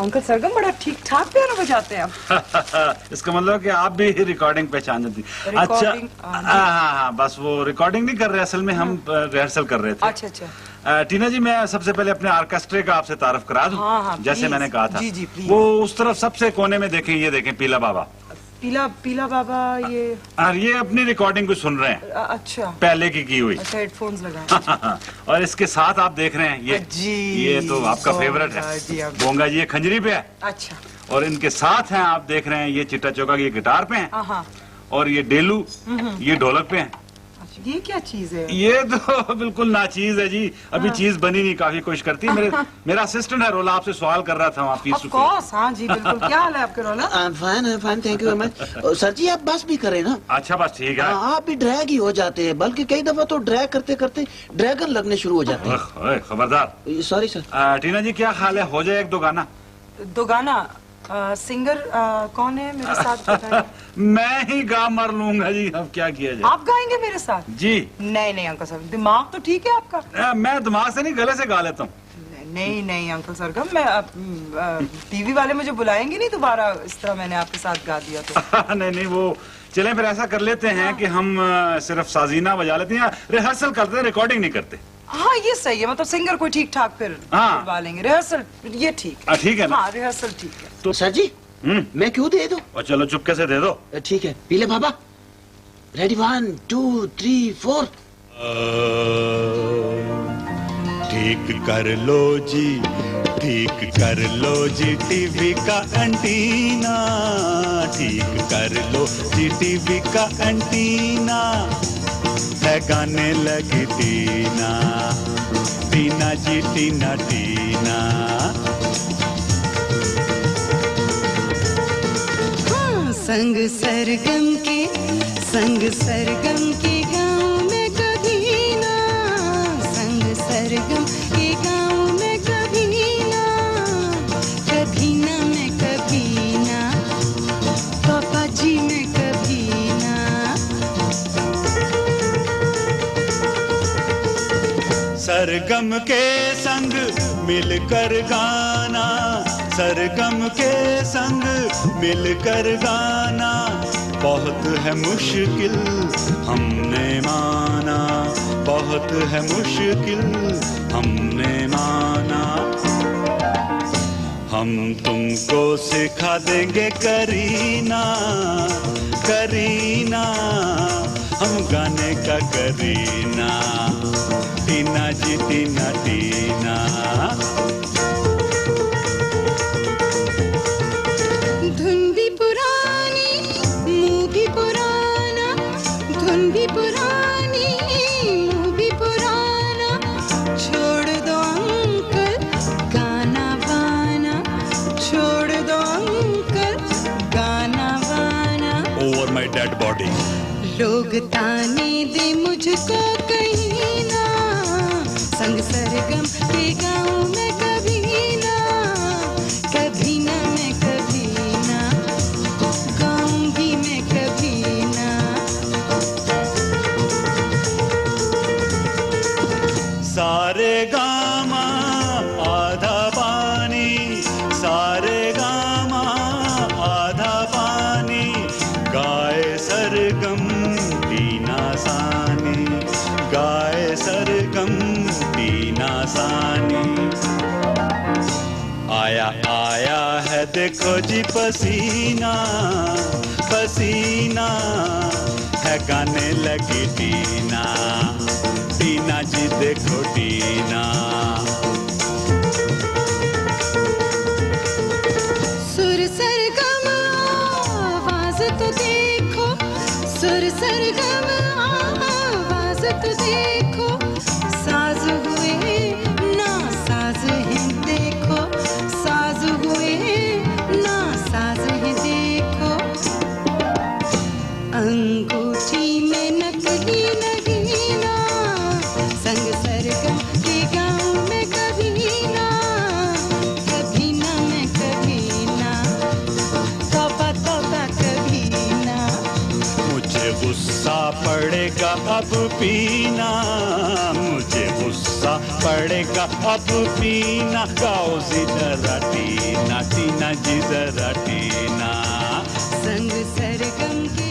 Uncle सरगम बड़ा ठीक ठाक पियानो बजाते हैं आप। इसका मतलब कि आप भी रिकॉर्डिंग पहचान जाती। अच्छा हाँ, बस वो रिकॉर्डिंग नहीं कर रहे, असल में हम रिहर्सल कर रहे थे। अच्छा अच्छा। टीना जी, मैं सबसे पहले अपने ऑर्केस्ट्रे का आपसे तारुफ करा दूं। हाँ, जैसे मैंने कहा था। जी जी प्लीज। वो उस तरफ सबसे कोने में देखें, ये देखें पीला बाबा। पीला बाबा ये अपनी रिकॉर्डिंग को सुन रहे हैं। अच्छा, पहले की हुई। अच्छा, हेडफोन्स लगाए। और इसके साथ आप देख रहे हैं ये तो आपका फेवरेट है, बोंगा जी, ये खंजरी पे है। अच्छा। और इनके साथ हैं, आप देख रहे हैं, ये चिट्टा चौका ये गिटार पे हैं। और ये डेलू ये ढोलक पे हैं। ये क्या चीज है? ये तो बिल्कुल नाचीज है जी, अभी चीज बनी नहीं, काफी कोशिश करती है। मेरा असिस्टेंट है रोला, आपसे सवाल कर रहा था वहाँ पीस। हाँ जी बिल्कुल। क्या हाल है आपके रोला? Fine, thank you very much. Sir ji, आप बस भी करें ना। अच्छा, बस ठीक है। आप भी ड्रैग ही हो जाते हैं, बल्कि कई दफा तो ड्रैग करते करते ड्रैगन लगने शुरू हो जाते हैं। खबरदार। Sorry sir. टीना जी, क्या ख्याल है, हो जाए एक दो गाना? सिंगर कौन है मेरे साथ? मैं ही गा मर लूंगा जी, अब क्या किया जाए। आप गाएंगे मेरे साथ? जी। नहीं अंकल सर, दिमाग तो ठीक है आपका। मैं दिमाग से नहीं, गले से गा लेता हूँ। नहीं अंकल सरगम, मैं टीवी वाले मुझे बुलाएंगे नहीं दोबारा इस तरह मैंने आपके साथ गा दिया तो। नहीं, वो चलें फिर ऐसा कर लेते हैं कि हम सिर्फ साजीना बजा लेते हैं, रिहर्सल करते हैं, रिकॉर्डिंग नहीं करते। हाँ, ये सही है, मतलब सिंगर कोई ठीक ठाक फिर बुलवा लेंगे। रिहर्सल ये ठीक है। ठीक है ना? हाँ, रिहर्सल ठीक है। तो सर जी, मैं क्यों दे दूं? और चलो चुपके से दे दो। ठीक है, पीले बाबा, रेडी 1 2 3 4। ठीक कर लो जी, ठीक कर लो जी टीवी का एंटीना, ठीक कर लो जी टीवी का एंटीना, है गाने लगी टीना, टीना जी टीना टीना। संग सरगम के गाँव में कभी ना, संग सरगम के गाँव में कभी ना, कभी ना मैं कभी ना, पापा जी मैं कभी ना। सरगम के संग मिलकर गाना, सरगम के संग मिलकर गाना, बहुत है मुश्किल हमने माना, बहुत है मुश्किल हमने माना। हम तुमको सिखा देंगे करीना, करीना, हम गाने का करीना, टीना जी टीना टीना। धुन भी पुरानी, मुँह भी पुराना, धुन भी पुरानी, मुँह भी पुराना, छोड़ दो अंकल गाना बाना, छोड़ दो अंकल गाना बाना। Over my dead body. लोग ताने दे मुझको कहीं ना, संग सरगम के गाँव में कभी ना, कभी ना मैं कभी ना, गाऊंगी मैं कभी ना। सारे गामा आधा पानी, सारे गामा आधा पानी, गाए सरगम टीना सानी, गाए सरगम टीना सानी। आया आया है देखो जी पसीना, पसीना, है गाने लगी टीना, टीना जी देखो टीना। सुर सरगम आवाज तो देखो, सुर सरगम आवाज तो देखो, साज हुए ना साज है देखो, साज हुए ना साज है देखो, अंगूठी में नकली नगीना, संग सरगम के गाँव में गुस्सा पड़ेगा अब पीना, मुझे गुस्सा पड़ेगा अब पीना। गाओ जी जरा टीना, टीना जी जरा टीना। संग सरगम के